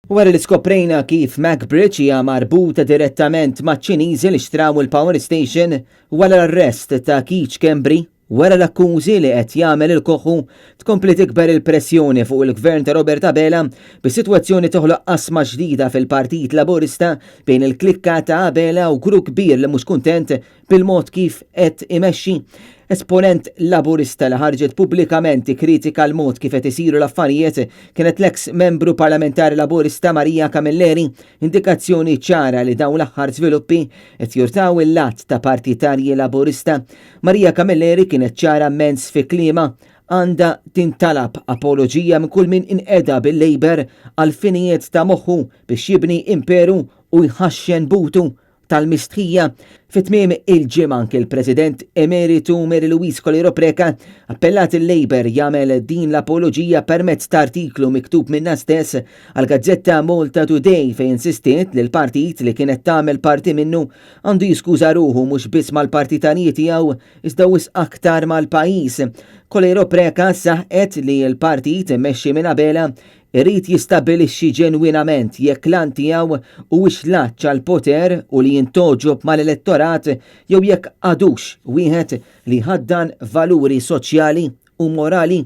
Wara li skoprejna kif MacBridge hija marbuta direttament maċ-Ċiniżi li xtraw il-Power Station wara l-arrest ta' Keith Kembri, wara l-akkużi li qed jagħmel il-koħu tkompli tikber il-pressjoni fuq il-gvern ta' Robert Abela bis-sitwazzjoni toħloq qasma ġdida fil-Partit Laburista bejn il-klikka ta' Abela u grupp kbir li mhux kuntent bil-mod kif qed imexxi. Esponent Laburista li ħarġet pubblikament kritika l-mod kif qed isiru l-affarijiet kienet l-eks membru parlamentari Laburista Marija Camilleri, indikazzjoni ċara li dawn l-aħħar żviluppi qed jurtaw il-lat ta' partitarji Laburista. Marija Camilleri kienet ċara immens fi kliema għandha tintalab apoloġija minn kull min inqeda bil-Labor għal finijiet ta' moħħu biex jibni imperu u jħaxxen butu tal-mistħija. Fit-tmiem il-ġimgħa anke il-President Emeritu Mary Louise Colero Preca appellat il-Labor jagħmel din l-apoloġija permezz ta' artiklu miktub minna stess għal Gazzetta Malta Today fejn insistiet li l-partit li kienet tagħmel parti minnu għandu jiskuża ruħu mhux biss mal-partitarji tiegħu iżda wisq aktar mal-pajjiż. Colero Preca saħqet li l-partit immexxi minn Abela irrid jistabbilixxi ġenwinament jekk lan tiegħu huwiex laċċ għal poter u li jintoġob mal-elettorat jew jekk għadux wieħed li ħaddan valuri soċjali u morali.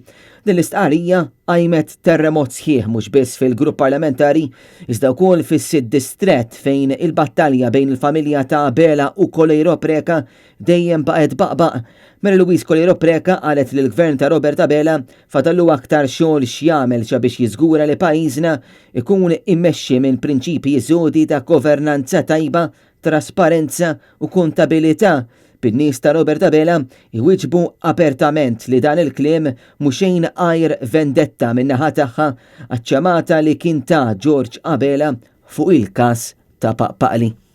Din l-istqarrija għajmet terremot sħiħ mhux biss fil-grupp parlamentari iżda wkoll fis-sitt distrett fejn il-battalja bejn il-familja ta' Abela u Colero Preca dejjem baqgħet baqbaq. Mary Louise Colero Preca qalet li l-gvern ta' Robert Abela fadallu aktar xogħol x'jagħmel biex jiżgura li pajjiżna ikun immexxi minn prinċipji sodi ta' governanza tajba, trasparenza u kontabilità. Bin-nies ta' Robert Abela iwiġbu apertament li dan il-kliem mhux xejn għajr vendetta min-naħa tagħha għaċ-ċamata li kien ta' George Abela fuq il-każ ta' Paqpaqli.